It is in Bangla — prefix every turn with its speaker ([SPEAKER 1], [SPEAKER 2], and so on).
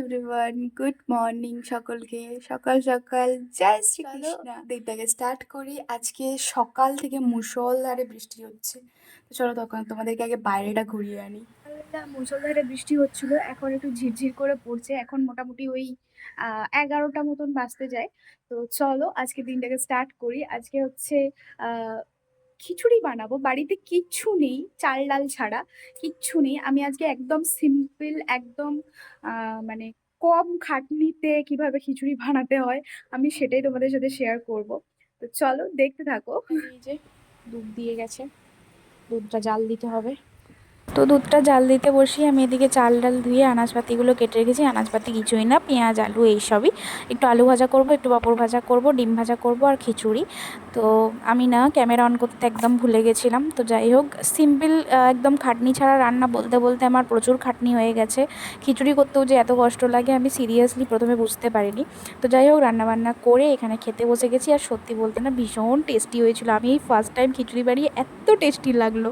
[SPEAKER 1] এভরিওয়ান, গুড মর্নিং সকলকে। সকাল সকাল জয় শ্রীকৃষ্ণ। দিনটাকে স্টার্ট করি। আজকে সকাল থেকে মুষলধারে বৃষ্টি হচ্ছে। তো চলো তখন তোমাদেরকে আগে বাইরেটা ঘুরিয়ে আনি। মুষলধারে বৃষ্টি হচ্ছিল, এখন একটু ঝিরঝির করে পড়ছে। এখন মোটামুটি ওই 11টা মতন বাজতে যায়। তো চলো আজকে দিনটাকে স্টার্ট করি। আজকে হচ্ছে আহ খিচুড়ি বানাবো। বাড়িতে কিচ্ছু নেই, চাল ডাল ছাড়া কিচ্ছু নেই। আমি আজকে একদম সিম্পল, একদম মানে কম খাটনিতে কিভাবে খিচুড়ি বানাতে হয় আমি সেটাই তোমাদের সাথে শেয়ার করব। তো চলো দেখতে থাকো। এই যে দুধ দিয়ে গেছে, দুধটা জাল দিতে হবে। তো দুধটা জাল দিতে বসি, আমি এদিকে চাল ডাল ধুয়ে আনাজপাতিগুলো কেটে রেখেছি। আনাজপাতি কিছুই না, পেঁয়াজ আলু এইসবই। একটু আলু ভাজা করব, একটু পাঁপড় ভাজা করব, ডিম ভাজা করব আর খিচুড়ি। তো আমি না ক্যামেরা অন করতে একদম ভুলে গেছিলাম। তো যাই হোক, সিম্পল একদম খাটনি ছাড়া রান্না বলতে বলতে আমার প্রচুর খাটনি হয়ে গেছে। খিচুড়ি করতেও যে এত কষ্ট লাগে আমি সিরিয়াসলি প্রথমে বুঝতে পারিনি। তো যাই হোক, রান্নাবান্না করে এখানে খেতে বসে গেছি। আর সত্যি বলতে না ভীষণ টেস্টি হয়েছিল। আমি এই ফার্স্ট টাইম খিচুড়ি বানিয়ে এত টেস্টি লাগলো।